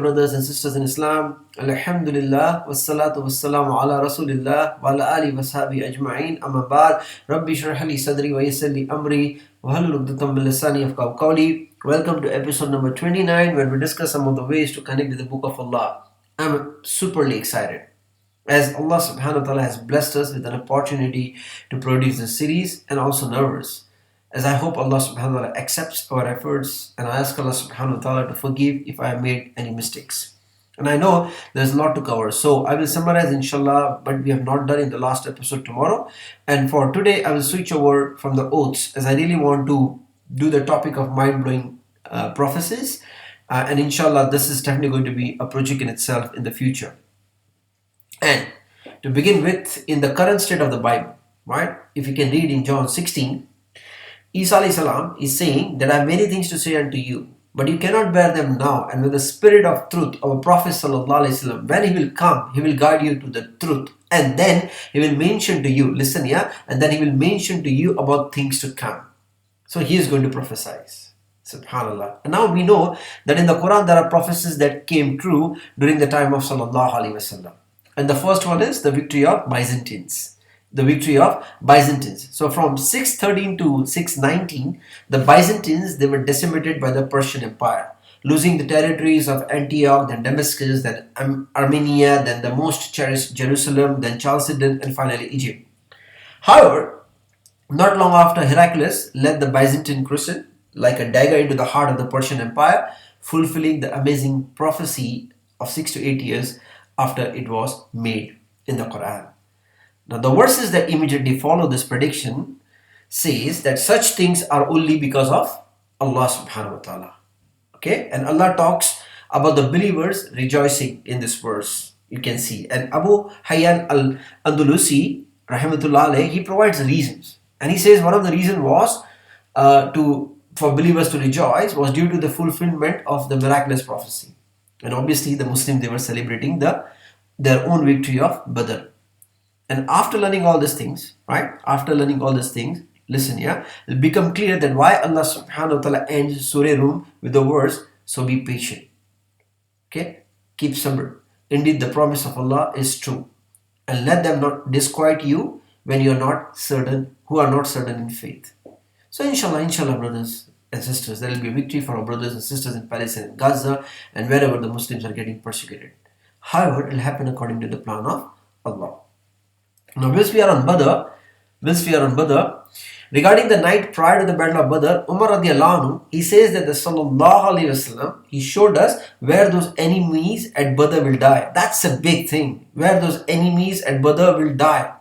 Brothers and sisters in Islam, Alhamdulillah, wassalatu wassalamu ala Rasulillah, wa ala alihi wa sahbihi ajma'in, amma ba'd, Rabbi shrah li sadri wa yassir li amri, wa halul uqdatam min lisani yafqahu qawli. Welcome to episode number 29, where we discuss some of the ways to connect with the Book of Allah. I'm superly excited, as Allah subhanahu wa ta'ala has blessed us with an opportunity to produce this series, and also nervous, as I hope Allah subhanahu wa ta'ala accepts our efforts, and I ask Allah subhanahu wa ta'ala to forgive if I have made any mistakes. And I know there's a lot to cover, so I will summarize inshallah, but we have not done in the last episode tomorrow. And for today, I will switch over from the oaths, as I really want to do the topic of mind-blowing prophecies. And inshallah, this is definitely going to be a project in itself in the future. And to begin with, in the current state of the Bible, right? If you can read in John 16, Isa alayhi salam is saying that I have many things to say unto you, but you cannot bear them now. And with the spirit of truth, our Prophet sallallahu alayhi wasallam, when he will come, he will guide you to the truth. And then he will mention to you, listen, yeah, and then he will mention to you about things to come. So he is going to prophesy. Subhanallah. And now we know that in the Quran there are prophecies that came true during the time of sallallahu alayhi wasallam. And the first one is the victory of Byzantines. The victory of Byzantines. So from 613 to 619, the Byzantines, they were decimated by the Persian Empire, losing the territories of Antioch, then Damascus, then Armenia, then the most cherished Jerusalem, then Chalcedon, and finally Egypt. However, not long after, Heraclius led the Byzantine crusade like a dagger into the heart of the Persian Empire, fulfilling the amazing prophecy of 6 to 8 years after it was made in the Quran. Now the verses that immediately follow this prediction says that such things are only because of Allah subhanahu wa ta'ala. Okay, and Allah talks about the believers rejoicing in this verse. You can see, and Abu Hayyan al-Andalusi rahmatullah alayhi, he provides reasons, and he says one of the reasons was for believers to rejoice was due to the fulfillment of the miraculous prophecy. And obviously the Muslims, they were celebrating their own victory of Badr. And after learning all these things, right? After learning all these things, listen, yeah, it'll become clear that why Allah subhanahu wa ta'ala ends Surah Rum with the words, so be patient. Okay? Keep sabr. Indeed, the promise of Allah is true. And let them not disquiet you when you are not certain, who are not certain in faith. So inshallah, brothers and sisters, there will be a victory for our brothers and sisters in Palestine and Gaza and wherever the Muslims are getting persecuted. However, it will happen according to the plan of Allah. Now, whilst we are on Badr, regarding the night prior to the battle of Badr, Umar radiallahu anhu, he says that the sallallahu alayhi wasallam, he showed us where those enemies at Badr will die. That's a big thing, where those enemies at Badr will die.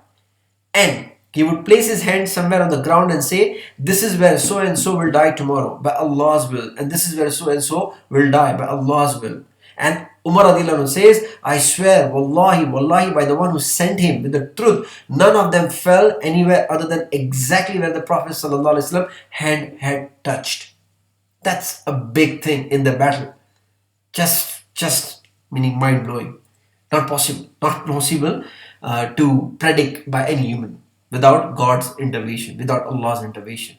And he would place his hand somewhere on the ground and say, this is where so and so will die tomorrow by Allah's will, and this is where so and so will die by Allah's will. And Umar radiallahu anhu says, I swear, wallahi, by the one who sent him with the truth, none of them fell anywhere other than exactly where the Prophet sallallahu alaihi wasallam hand had touched. That's a big thing in the battle. Just meaning mind-blowing. Not possible to predict by any human without God's intervention, without Allah's intervention.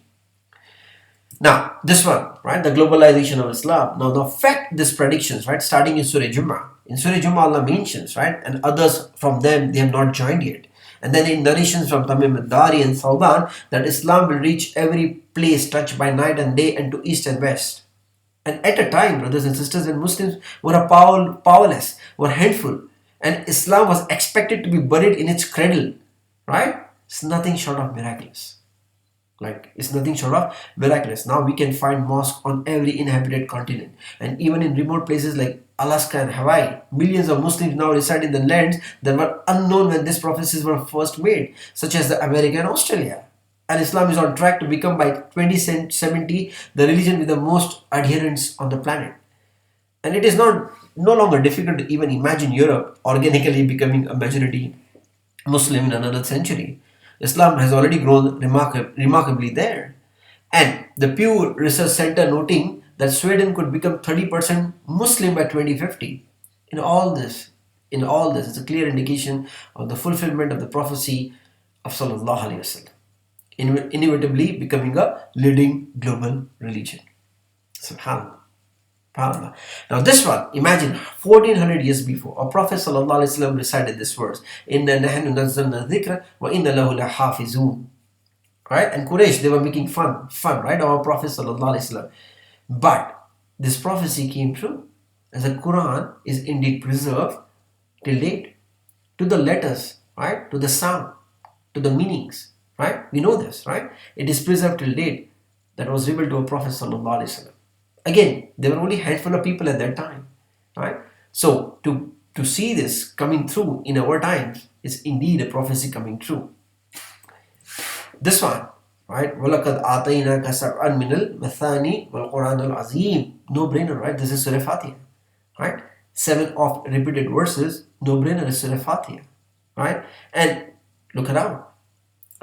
Now, this one, right, the globalization of Islam. Now, the fact, these predictions, right, starting in Surah Jummah. In Surah Jummah, Allah mentions, right, and others from them, they have not joined yet. And then in narrations from Tamim al-Dari and Thawban, that Islam will reach every place touched by night and day and to east and west. And at a time, brothers and sisters, when Muslims were powerless, were handful, and Islam was expected to be buried in its cradle, right, it's nothing short of miraculous. It's nothing short of miraculous. Now we can find mosques on every inhabited continent, and even in remote places like Alaska and Hawaii. Millions of Muslims now reside in the lands that were unknown when these prophecies were first made, such as the America and Australia. And Islam is on track to become by 2070 the religion with the most adherents on the planet. And it is no longer difficult to even imagine Europe organically becoming a majority Muslim in another century. Islam has already grown remarkably there. And the Pew Research Center noting that Sweden could become 30% Muslim by 2050. In all this, it's a clear indication of the fulfillment of the prophecy of Sallallahu Alaihi Wasallam, inevitably becoming a leading global religion. Subhanallah. SubhanAllah. Now this one, imagine 1400 years before, our Prophet ﷺ recited this verse, Inna nahnu nazzalna dhikra wa inna lahu lahafizun. Right? And Quraysh, they were making fun, right? Our Prophet ﷺ. But this prophecy came true. As the Quran is indeed preserved till date, to the letters, right? To the sound, to the meanings, right? We know this, right? It is preserved till date that was revealed to our Prophet ﷺ. Again, there were only a handful of people at that time, right? So to see this coming through in our times is indeed a prophecy coming true. This one, right? وَلَقَدْ آتَيْنَاكَ سَبْعًا مِنَ الْمَثَانِي وَالْقُرْآنَ الْعَظِيمِ. No brainer, right? This is Surah Fatiha, right? 7 of repeated verses, no brainer is Surah Fatiha, right? And look around,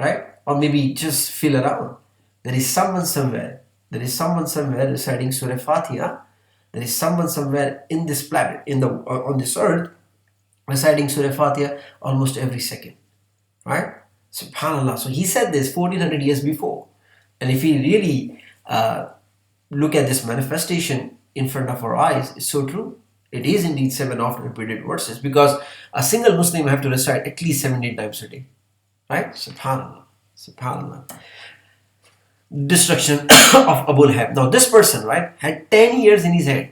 right? Or maybe just feel around. There is someone somewhere reciting Surah Fatiha. There is someone somewhere in this planet, on this earth, reciting Surah Fatiha almost every second, right? SubhanAllah. So he said this 1400 years before. And if we really look at this manifestation in front of our eyes, it's so true. It is indeed 7 often repeated verses, because a single Muslim have to recite at least 17 times a day, right? SubhanAllah. SubhanAllah. Destruction of Abu Lahab. Now this person, right, had 10 years in his hand.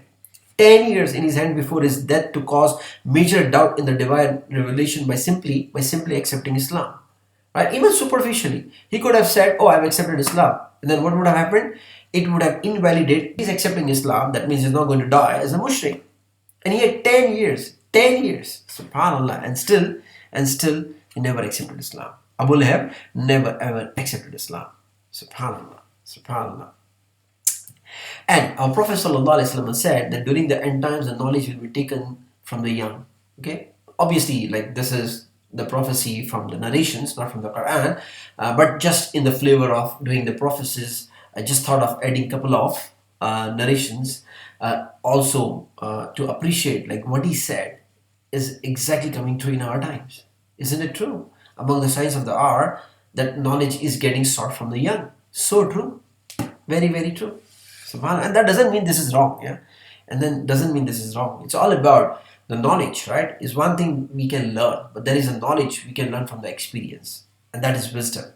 10 years in his hand before his death to cause major doubt in the divine revelation by simply accepting Islam. Right? Even superficially, he could have said, "Oh, I've accepted Islam," and then what would have happened? It would have invalidated. He's accepting Islam. That means he's not going to die as a mushrik. And he had 10 years, SubhanAllah, and still he never accepted Islam. Abu Lahab never ever accepted Islam. SubhanAllah, SubhanAllah. And our Prophet ﷺ said that during the end times, the knowledge will be taken from the young. Okay, obviously, like this is the prophecy from the narrations, not from the Quran, but just in the flavor of doing the prophecies, I just thought of adding a couple of narrations also to appreciate like what he said is exactly coming true in our times. Isn't it true? Among the signs of the hour, that knowledge is getting sought from the young. So true. Very, very true. SubhanAllah. And that doesn't mean this is wrong, yeah? And then doesn't mean this is wrong. It's all about the knowledge, right? Is one thing we can learn, but there is a knowledge we can learn from the experience, and that is wisdom.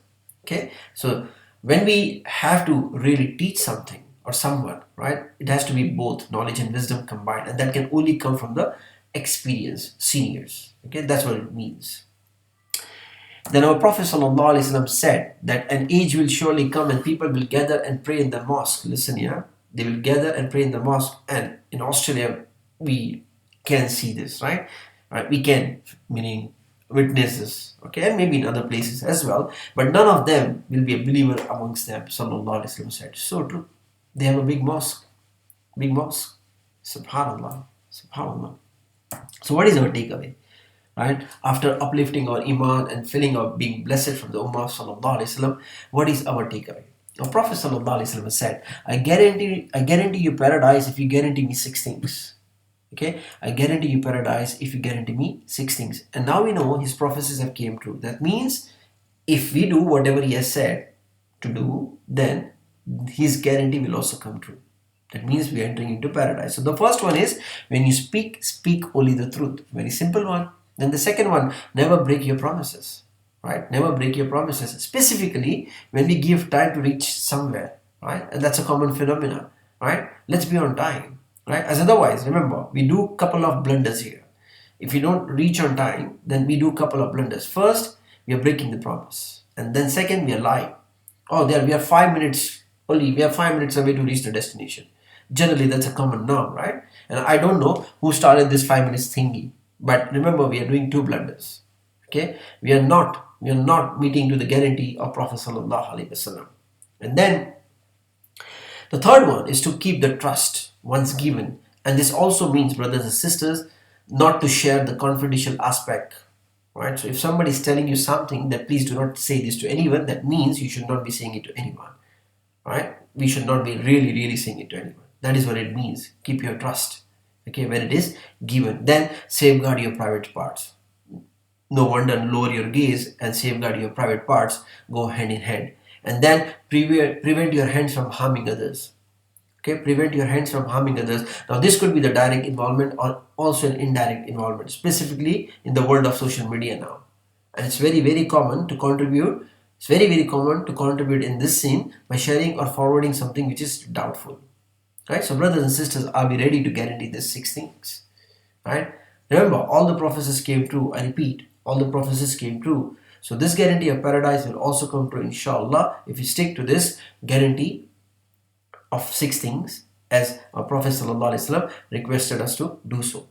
Okay? So when we have to really teach something or someone, right, it has to be both knowledge and wisdom combined, and that can only come from the experience, seniors. Okay, that's what it means. Then our Prophet ﷺ said that an age will surely come and people will gather and pray in the mosque. Listen here. They will gather and pray in the mosque. And in Australia, we can see this, right? We can, meaning witnesses, okay? And maybe in other places as well. But none of them will be a believer amongst them, Sallallahu Alaihi Wasallam said. So true. They have a big mosque. Big mosque. SubhanAllah. SubhanAllah. So what is our takeaway? Right? After uplifting our iman and feeling of being blessed from the Ummah Sallallahu Alaihi Wasallam, what is our takeaway? Our Prophet Sallallahu Alaihi Wasallam said, I guarantee you paradise if you guarantee me 6 things. Okay? I guarantee you paradise if you guarantee me 6 things. And now we know his prophecies have came true. That means if we do whatever he has said to do, then his guarantee will also come true. That means we are entering into paradise. So the first one is, when you speak only the truth. Very simple one. Then the second one, never break your promises, right? Never break your promises. Specifically, when we give time to reach somewhere, right? And that's a common phenomenon, right? Let's be on time, right? As otherwise, remember, we do a couple of blunders here. If we don't reach on time, then we do a couple of blunders. First, we are breaking the promise. And then second, we are lying. Oh, we are 5 minutes only. We are 5 minutes away to reach the destination. Generally, that's a common norm, right? And I don't know who started this 5 minutes thingy. But remember, we are doing 2 blunders. Okay, we are not meeting to the guarantee of Prophet Sallallahu Alaihi Wasallam. And then the third one is to keep the trust once given, and this also means, brothers and sisters, not to share the confidential aspect. Right? So if somebody is telling you something, that please do not say this to anyone. That means you should not be saying it to anyone. Right? We should not be really saying it to anyone. That is what it means. Keep your trust. Okay, when it is given, then safeguard your private parts. No wonder lower your gaze and safeguard your private parts go hand in hand. And then prevent your hands from harming others. Okay, prevent your hands from harming others. Now, this could be the direct involvement or also an indirect involvement, specifically in the world of social media now. And it's very, very common to contribute. It's very, very common to contribute in this scene by sharing or forwarding something which is doubtful. Right? So, brothers and sisters, are we ready to guarantee these 6 things? Right? Remember, all the prophecies came true. I repeat, all the prophecies came true. So, this guarantee of paradise will also come true, inshallah, if we stick to this guarantee of 6 things as our Prophet ﷺ requested us to do so.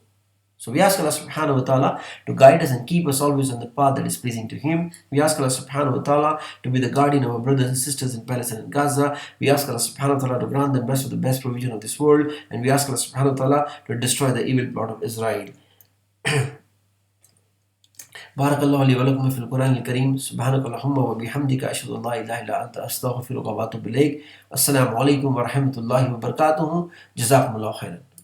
So we ask Allah subhanahu wa ta'ala to guide us and keep us always on the path that is pleasing to Him. We ask Allah subhanahu wa ta'ala to be the guardian of our brothers and sisters in Palestine and Gaza. We ask Allah subhanahu wa ta'ala to grant them best of the best provision of this world. And we ask Allah subhanahu wa ta'ala to destroy the evil plot of Israel. بارك الله لي ولكم في القرآن الكريم سبحانك اللهم وبحمدك أشهد أن لا إله إلا أنت أستغفرك وأتوب إليك السلام عليكم ورحمة الله وبركاته جزاكم الله خيرا